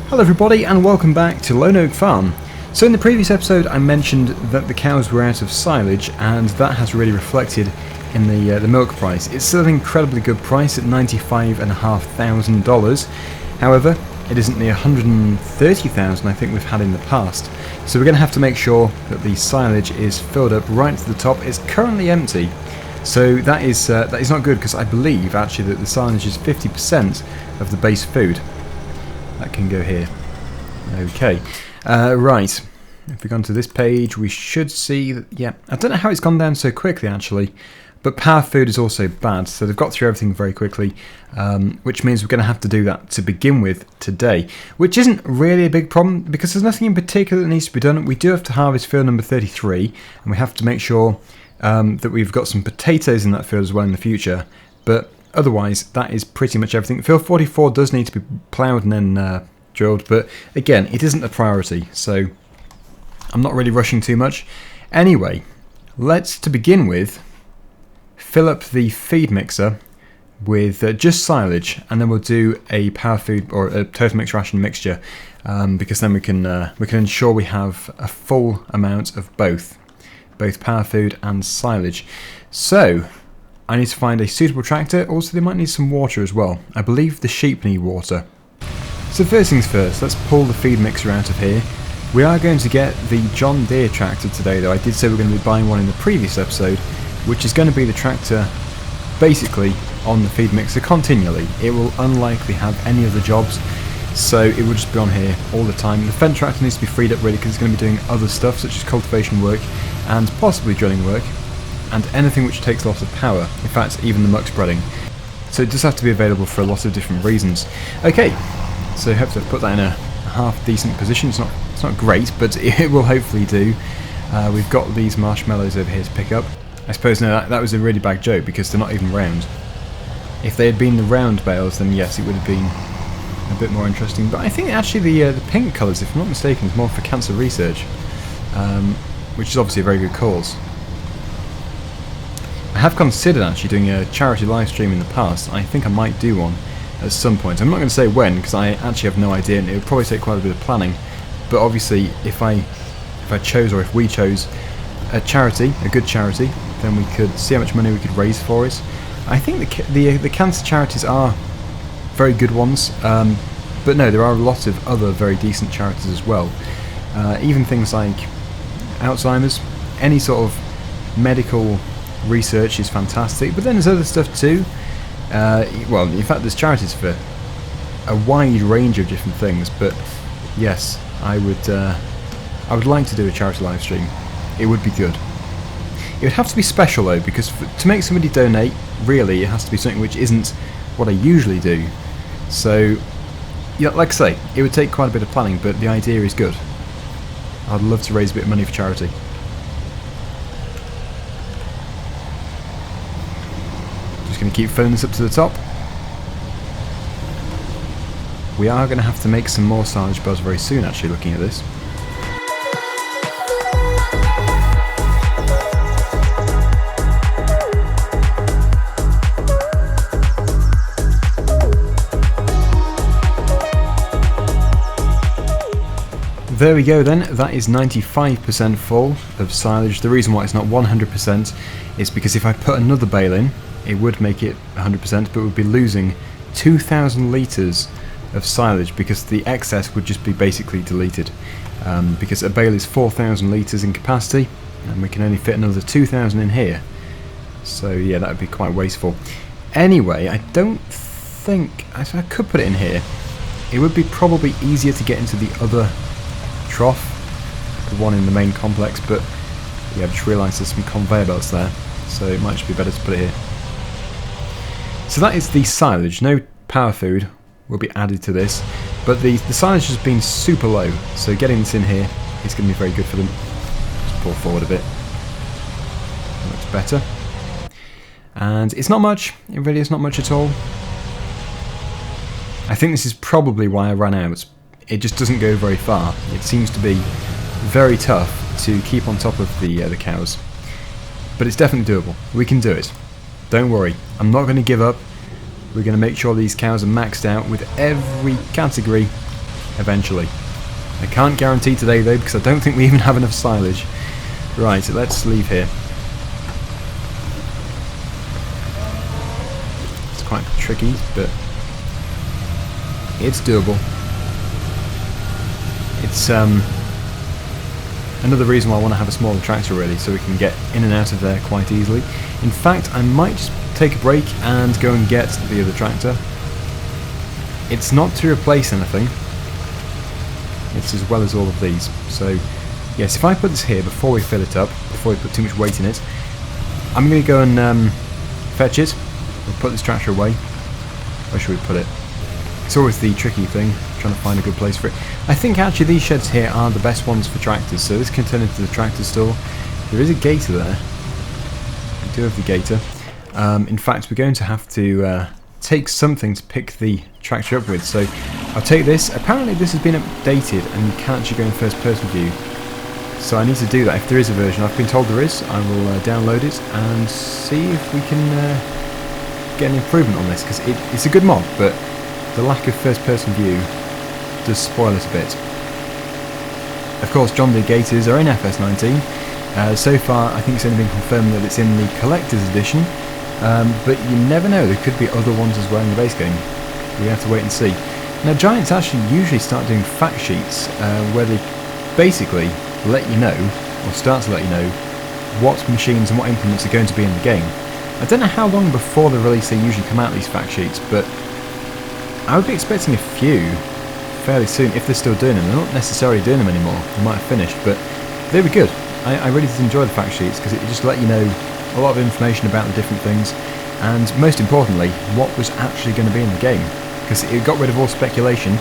Hello everybody and welcome back to Lone Oak Farm. So in the previous episode I mentioned that the cows were out of silage, and that has really reflected in the milk price. It's still an incredibly good price at $95,500. However, it isn't the $130,000 I think we've had in the past. So we're going to have to make sure that the silage is filled up right to the top. It's currently empty. So that is not good, because I believe actually that the silage is 50% of the base food. That can go here. Okay. Right. If we go onto this page, we should see that, yeah, I don't know how it's gone down so quickly actually, but power food is also bad, so they've got through everything very quickly, which means we're going to have to do that to begin with today, which isn't really a big problem because there's nothing in particular that needs to be done. We do have to harvest field number 33, and we have to make sure that we've got some potatoes in that field as well in the future, but otherwise that is pretty much everything. Field 44 does need to be ploughed and then drilled, but again, it isn't a priority, so I'm not really rushing too much. Anyway, let's, to begin with, fill up the feed mixer with just silage, and then we'll do a power food or a total mixed ration mixture, because then we can ensure we have a full amount of both power food and silage. So I need to find a suitable tractor. Also, they might need some water as well. I believe the sheep need water. So first things first, let's pull the feed mixer out of here. We are going to get the John Deere tractor today, though. I did say we're going to be buying one in the previous episode, which is going to be the tractor basically on the feed mixer continually. It will unlikely have any other jobs, so it will just be on here all the time. The Fendt tractor needs to be freed up really because it's going to be doing other stuff such as cultivation work and possibly drilling work, and anything which takes lots of power, in fact even the muck spreading. So it does have to be available for a lot of different reasons. Okay, so hopefully I've put that in a half decent position. It's not great, but it will hopefully do. We've got these marshmallows over here to pick up. I suppose no, that was a really bad joke because they're not even round. If they had been the round bales, then yes, it would have been a bit more interesting. But I think actually the pink colours, if I'm not mistaken, is more for cancer research, which is obviously a very good cause. I have considered actually doing a charity live stream in the past. I think I might do one at some point. I'm not going to say when because I actually have no idea, and it would probably take quite a bit of planning. But obviously, if I chose, or if we chose a charity, a good charity, then we could see how much money we could raise for it. I think the cancer charities are very good ones, but no, there are a lot of other very decent charities as well. Even things like Alzheimer's, any sort of medical research is fantastic, but then there's other stuff too. Well, in fact, there's charities for a wide range of different things. But yes, I would like to do a charity live stream. It would be good. It would have to be special though, because to make somebody donate, really, it has to be something which isn't what I usually do. So, yeah, like I say, it would take quite a bit of planning, but the idea is good. I'd love to raise a bit of money for charity. Just going to keep filling this up to the top. We are going to have to make some more silage bales very soon, actually, looking at this. There we go then, that is 95% full of silage. The reason why it's not 100% is because if I put another bale in, it would make it 100%, but we'd be losing 2,000 litres of silage because the excess would just be basically deleted. Because a bale is 4,000 litres in capacity, and we can only fit another 2,000 in here. So yeah, that would be quite wasteful. Anyway, I don't think, I could put it in here. It would be probably easier to get into the other trough, the one in the main complex, but yeah, I've just realised there's some conveyor belts there, so it might just be better to put it here. So that is the silage. No power food will be added to this, but the silage has been super low, so getting this in here is going to be very good for them. Just pull forward a bit. That looks better. And it's not much, it really is not much at all. I think this is probably why I ran out. It just doesn't go very far. It seems to be very tough to keep on top of the cows. But it's definitely doable. We can do it. Don't worry. I'm not going to give up. We're going to make sure these cows are maxed out with every category eventually. I can't guarantee today though, because I don't think we even have enough silage. Right, so let's leave here. It's quite tricky, but it's doable. It's another reason why I want to have a smaller tractor really, so we can get in and out of there quite easily. In fact, I might just take a break and go and get the other tractor. It's not to replace anything. It's as well as all of these. So, yes, if I put this here before we fill it up, before we put too much weight in it, I'm going to go and fetch it. We'll put this tractor away. Where should we put it? It's always the tricky thing, trying to find a good place for it. I think actually these sheds here are the best ones for tractors, so this can turn into the tractor store. There is a gator there. We do have the gator. In fact, we're going to have to take something to pick the tractor up with, so I'll take this. Apparently this has been updated and you can actually go in first person view. So I need to do that if there is a version. I've been told there is. I will download it and see if we can get an improvement on this, because it's a good mod, but the lack of first person view does spoil it a bit. Of course, John Deere Gators are in FS19. So far I think it's only been confirmed that it's in the Collector's Edition, but you never know, there could be other ones as well in the base game. We have to wait and see. Now Giants actually usually start doing fact sheets where they basically let you know, or start to let you know, what machines and what implements are going to be in the game. I don't know how long before the release they usually come out, these fact sheets, but I would be expecting a few fairly soon if they're still doing them. They're not necessarily doing them anymore, they might have finished, but they were good. I really did enjoy the fact sheets because it just let you know a lot of information about the different things, and most importantly, what was actually going to be in the game, because it got rid of all speculation.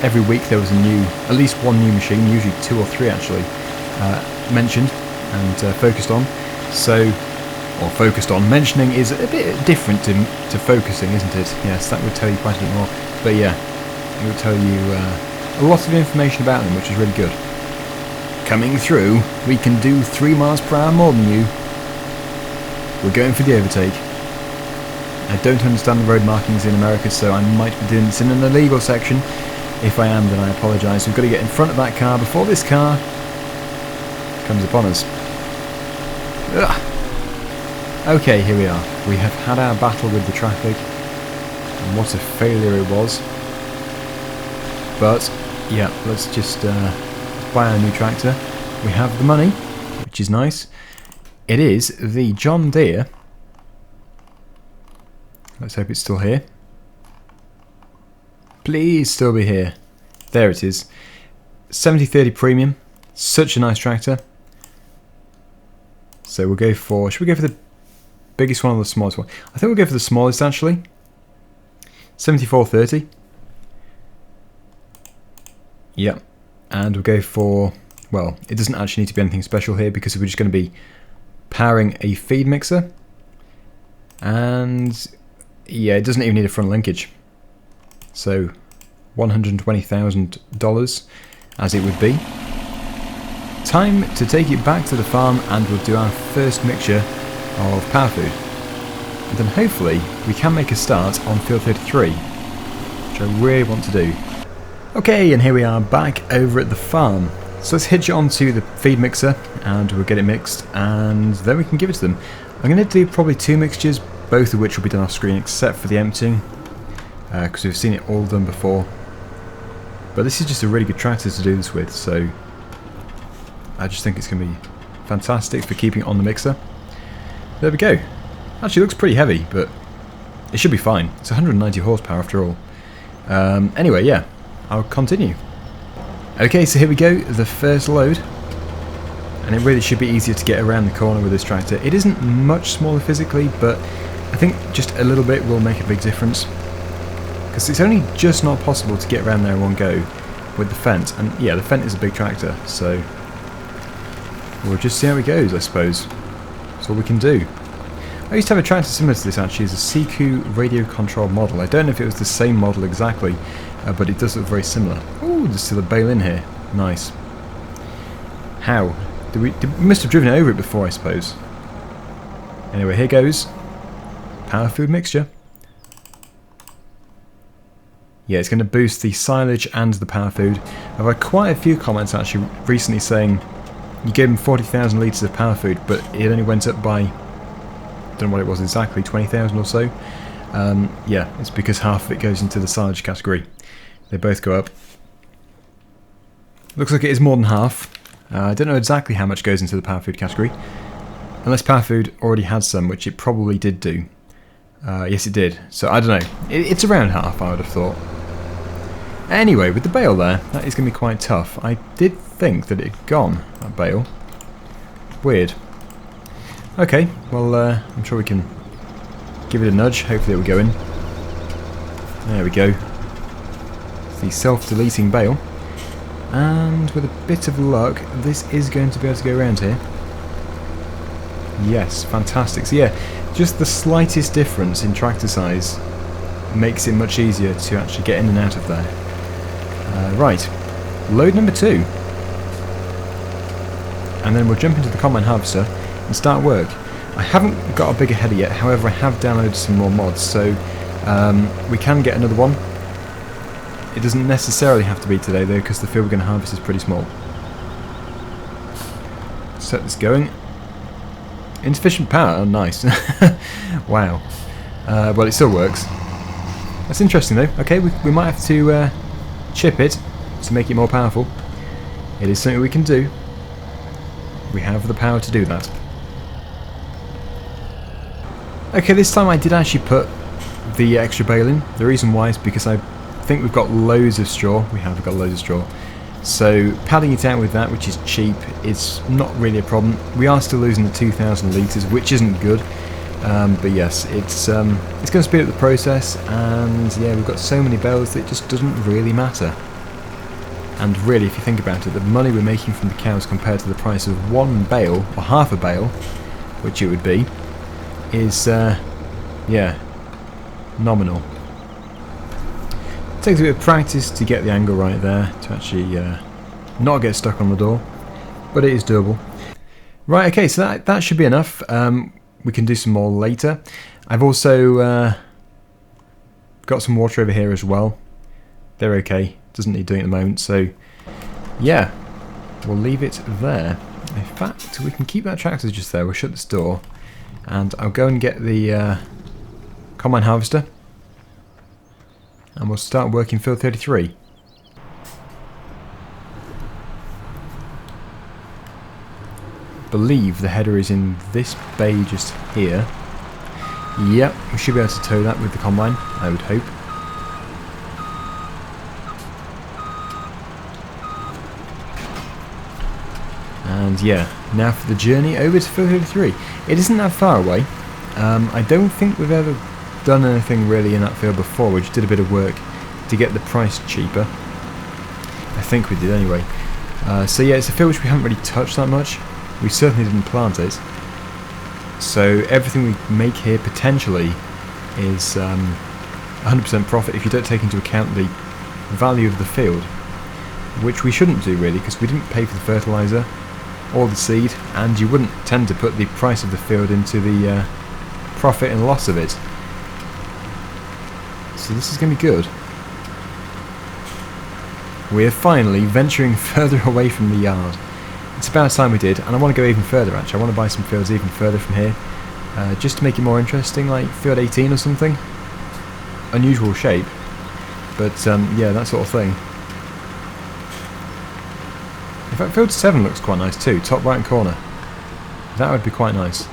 Every week there was at least one new machine, usually 2 or 3 actually, mentioned and focused on. Mentioning is a bit different to focusing, isn't it? Yes, that would tell you quite a bit more. But yeah, it would tell you a lot of information about them, which is really good. Coming through, we can do 3 miles per hour more than you. We're going for the overtake. I don't understand the road markings in America, so I might be doing this in an illegal section. If I am, then I apologise. We've got to get in front of that car before this car comes upon us. Ugh. Okay, here we are. We have had our battle with the traffic, and what a failure it was. But, yeah, let's just buy our new tractor. We have the money, which is nice. It is the John Deere. Let's hope it's still here. Please still be here. There it is. 7030 Premium. Such a nice tractor. So we'll go for... Should we go for the biggest one or the smallest one? I think we'll go for the smallest actually. 7430. Yep. And we'll go for... Well, it doesn't actually need to be anything special here because we're just going to be powering a feed mixer. And... yeah, it doesn't even need a front linkage. So, $120,000 as it would be. Time to take it back to the farm and we'll do our first mixture of power food. And then hopefully we can make a start on field 33, which I really want to do. Okay, and here we are back over at the farm. So let's hitch it onto the feed mixer and we'll get it mixed and then we can give it to them. I'm going to do probably 2 mixtures, both of which will be done off screen except for the emptying, because we've seen it all done before. But this is just a really good tractor to do this with, so I just think it's going to be fantastic for keeping it on the mixer. There we go. Actually, it looks pretty heavy, but it should be fine. It's 190 horsepower after all. Anyway, yeah, I'll continue. Okay, so here we go, the first load. And it really should be easier to get around the corner with this tractor. It isn't much smaller physically, but I think just a little bit will make a big difference. Because it's only just not possible to get around there in one go with the Fendt. And yeah, the Fendt is a big tractor, so we'll just see how it goes, I suppose. That's all we can do. I used to have a tractor similar to this actually, as a Siku radio control model. I don't know if it was the same model exactly, but it does look very similar. Ooh, there's still a bale in here. Nice. How? We must have driven over it before, I suppose. Anyway, here goes. Power food mixture. Yeah, it's going to boost the silage and the power food. I've had quite a few comments actually recently saying you gave him 40,000 litres of power food, but it only went up by, I don't know what it was exactly, 20,000 or so. Yeah, it's because half of it goes into the silage category. They both go up. Looks like it is more than half. I don't know exactly how much goes into the power food category. Unless power food already had some, which it probably did do. Yes, it did. So, I don't know. It's around half, I would have thought. Anyway, with the bale there, that is going to be quite tough. I did think that it had gone, that bale. Weird. Okay, well, I'm sure we can give it a nudge. Hopefully it will go in. There we go. It's the self-deleting bale. And with a bit of luck, this is going to be able to go around here. Yes, fantastic. So yeah, just the slightest difference in tractor size makes it much easier to actually get in and out of there. Right, load number 2. And then we'll jump into the combine harvester and start work. I haven't got a bigger header yet, however I have downloaded some more mods, so we can get another one. It doesn't necessarily have to be today though, because the field we're going to harvest is pretty small. Set this going. Insufficient power, oh nice. Wow. Well, it still works. That's interesting though. Okay, we might have to chip it to make it more powerful. It is something we can do. We have the power to do that. Okay, this time I did actually put the extra bale in. The reason why is because I think we've got loads of straw. We have got loads of straw. So padding it out with that, which is cheap, is not really a problem. We are still losing the 2,000 litres, which isn't good. But yes, it's going to speed up the process, and yeah, we've got so many bales that it just doesn't really matter. And really, if you think about it, the money we're making from the cows compared to the price of one bale, or half a bale, which it would be, is, yeah, nominal. It takes a bit of practice to get the angle right there, to actually not get stuck on the door, but it is doable. Right, okay, so that should be enough. We can do some more later. I've also got some water over here as well. They're okay, doesn't need doing at the moment, so yeah, we'll leave it there. In fact, we can keep that tractor just there. We'll shut this door, and I'll go and get the combine harvester, and we'll start working field 33. Believe the header is in this bay just here. Yep, we should be able to tow that with the combine, I would hope. And yeah, now for the journey over to field 33. It isn't that far away. I don't think we've ever done anything really in that field before. We just did a bit of work to get the price cheaper. I think we did anyway. So yeah, it's a field which we haven't really touched that much. We certainly didn't plant it. So everything we make here potentially is 100% profit if you don't take into account the value of the field, which we shouldn't do really, because we didn't pay for the fertiliser or the seed, and you wouldn't tend to put the price of the field into the profit and loss of it. So this is going to be good. We're finally venturing further away from the yard. It's about time we did, and I want to go even further actually. I want to buy some fields even further from here, just to make it more interesting, like field 18 or something. Unusual shape, but yeah, that sort of thing. In fact, field 7 looks quite nice too, top right hand corner. That would be quite nice.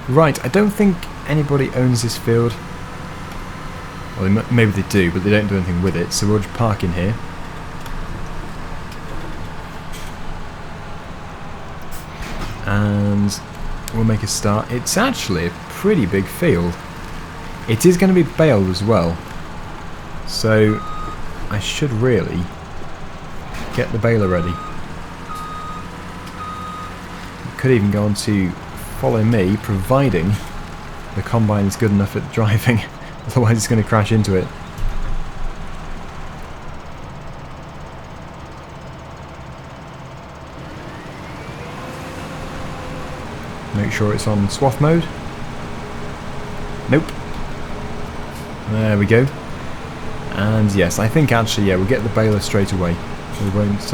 Right, I don't think anybody owns this field. Well, maybe they do, but they don't do anything with it, so we'll just park in here. And we'll make a start. It's actually a pretty big field. It is going to be baled as well, so I should really get the baler ready. Could even go on to follow me, providing the combine is good enough at driving, otherwise it's going to crash into it. Make sure it's on swath mode. Nope. There we go. And yes, I think actually, yeah, we'll get the baler straight away. We won't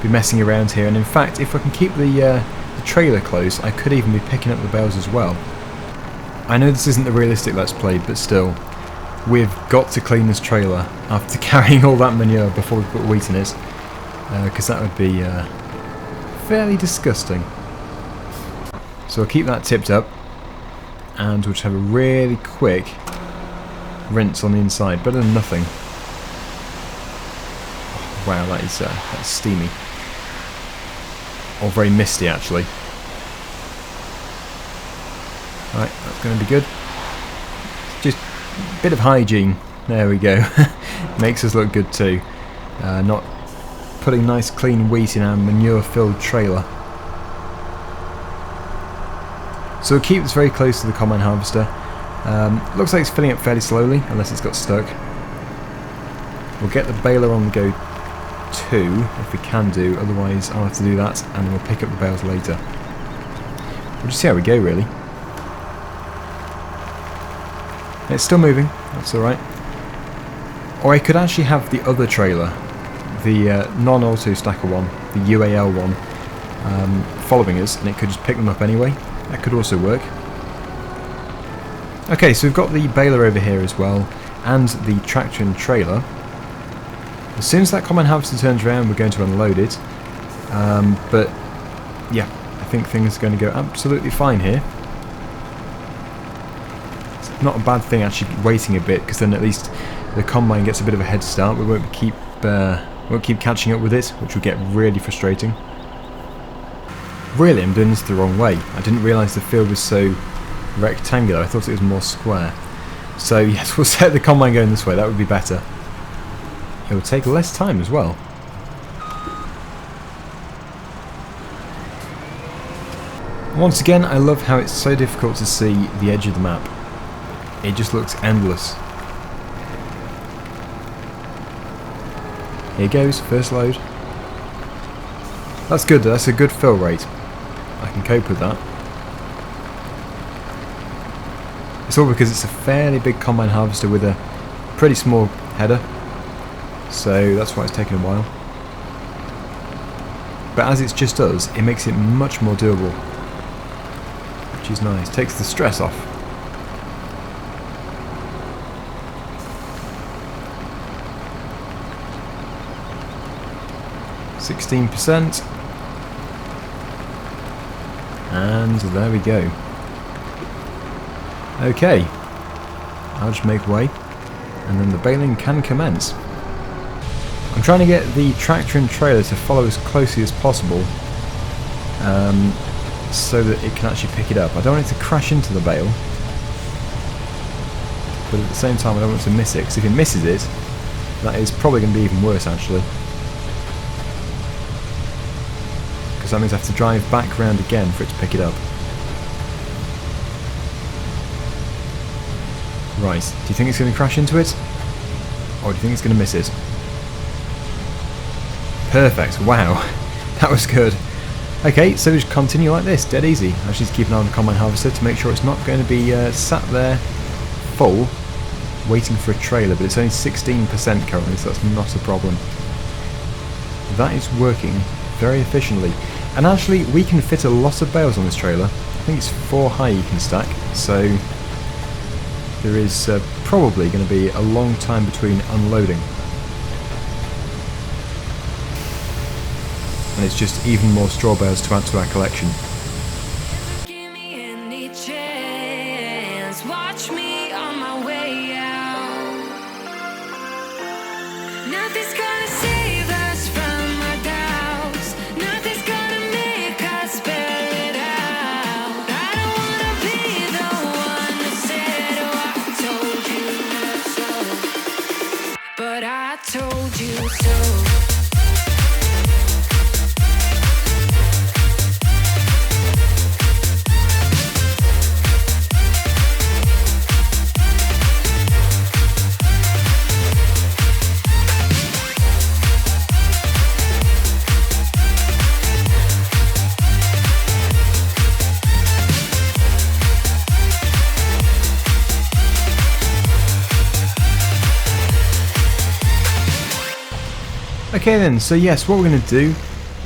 be messing around here. And in fact, if I can keep the trailer close, I could even be picking up the bales as well. I know this isn't the realistic Let's Play, but still, we've got to clean this trailer after carrying all that manure before we put wheat in it, because that would be fairly disgusting. So I'll keep that tipped up, and we'll just have a really quick rinse on the inside, better than nothing. Oh, wow, that's steamy. Or very misty, actually. Right, that's going to be good. Just a bit of hygiene. There we go. Makes us look good too. Not putting nice clean wheat in our manure-filled trailer. So we'll keep this very close to the combine harvester. Looks like it's filling up fairly slowly, unless it's got stuck. We'll get the baler on the go too, if we can do, otherwise I'll have to do that, and then we'll pick up the bales later. We'll just see how we go, really. It's still moving, that's alright. Or I could actually have the other trailer, the non-auto stacker one, the UAL one, following us, and it could just pick them up anyway. That could also work. Okay, so we've got the baler over here as well, and the tractor and trailer. As soon as that combine harvester turns around, we're going to unload it. But yeah, I think things are going to go absolutely fine here. It's not a bad thing actually waiting a bit, because then at least the combine gets a bit of a head start. We won't keep catching up with it, which will get really frustrating. Really, I'm doing this the wrong way. I didn't realise the field was so rectangular. I thought it was more square. So yes, we'll set the combine going this way. That would be better. It will take less time as well. Once again, I love how it's so difficult to see the edge of the map. It just looks endless. Here goes, first load. That's good, that's a good fill rate. I can cope with that. It's all because it's a fairly big combine harvester with a pretty small header. So that's why it's taken a while. But as it's just us, it makes it much more doable. Which is nice. Takes the stress off. %. And there we go. Okay. I'll just make way. And then the baling can commence. I'm trying to get the tractor and trailer to follow as closely as possible, so that it can actually pick it up. I don't want it to crash into the bale, but at the same time I don't want to miss it, because if it misses it, that is probably going to be even worse actually. Because that means I have to drive back round again for it to pick it up. Right, do you think it's going to crash into it? Or do you think it's going to miss it? Perfect, wow, that was good. Okay, so we just continue like this, dead easy. I just need to keep an eye on the combine harvester to make sure it's not going to be sat there full, waiting for a trailer, but it's only 16% currently, so that's not a problem. That is working very efficiently. And actually, we can fit a lot of bales on this trailer. I think it's 4 high you can stack, so there is probably going to be a long time between unloading. And it's just even more straw bales to add to our collection. Give me any chance, watch me on my way out. Nothing's gonna save us from our doubts. Nothing's gonna make us bear it out. I don't wanna be the one that said, oh, I told you so. But I told you so. Okay then, so yes, what we're going to do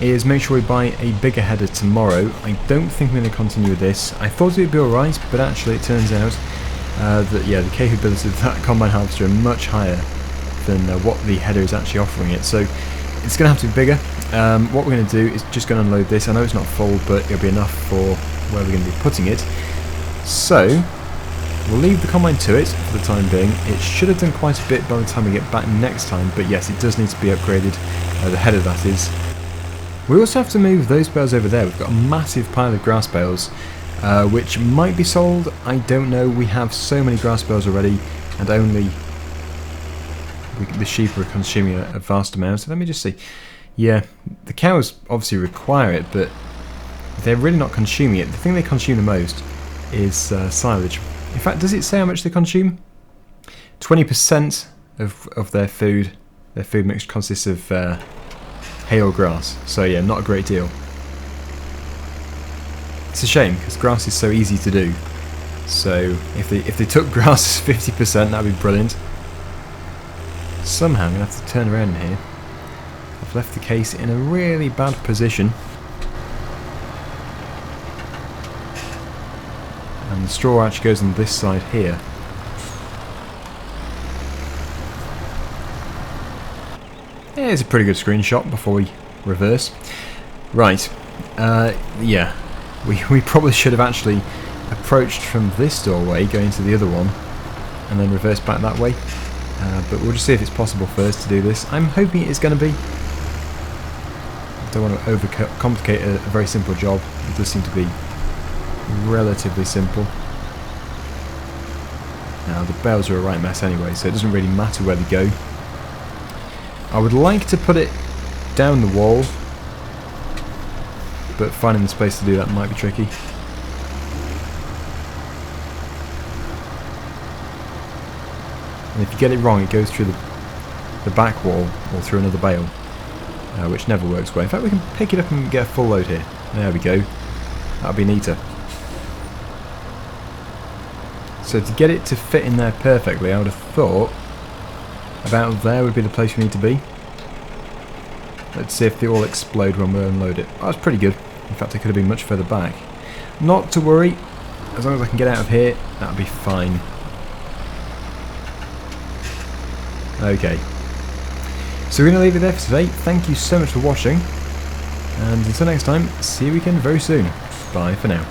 is make sure we buy a bigger header tomorrow. I don't think I'm going to continue with this. I thought it would be alright, but actually it turns out that yeah, the capabilities of that combine harvester are much higher than what the header is actually offering it. So it's going to have to be bigger. What we're going to do is just going to unload this. I know it's not full, but it'll be enough for where we're going to be putting it. So we'll leave the combine to it for the time being. It should have done quite a bit by the time we get back next time, but yes, it does need to be upgraded, the header that is. We also have to move those bales over there. We've got a massive pile of grass bales, which might be sold, I don't know. We have so many grass bales already, and only the sheep are consuming a vast amount. So let me just see. Yeah, the cows obviously require it, but they're really not consuming it. The thing they consume the most is silage. In fact, does it say how much they consume? 20% of their food mix consists of hay or grass. So yeah, not a great deal. It's a shame because grass is so easy to do. So if they took grass as 50%, that'd be brilliant. Somehow I'm gonna have to turn around here. I've left the case in a really bad position. And the straw actually goes on this side here. Yeah, it's a pretty good screenshot before we reverse. Right, yeah, we probably should have actually approached from this doorway, going to the other one, and then reverse back that way. But we'll just see if it's possible first to do this. I'm hoping it is going to be. I don't want to overcomplicate a very simple job. It does seem to be relatively simple. Now the bales are a right mess anyway, so it doesn't really matter where they go. I would like to put it down the wall, but finding the space to do that might be tricky. And if you get it wrong, it goes through the back wall or through another bale, which never works well. In fact, we can pick it up and get a full load here. There we go. That'll be neater. So to get it to fit in there perfectly, I would have thought about there would be the place we need to be. Let's see if they all explode when we unload it. Oh, that's pretty good. In fact, it could have been much further back. Not to worry. As long as I can get out of here, that'll be fine. Okay. So we're going to leave it there for today. Thank you so much for watching. And until next time, see you again very soon. Bye for now.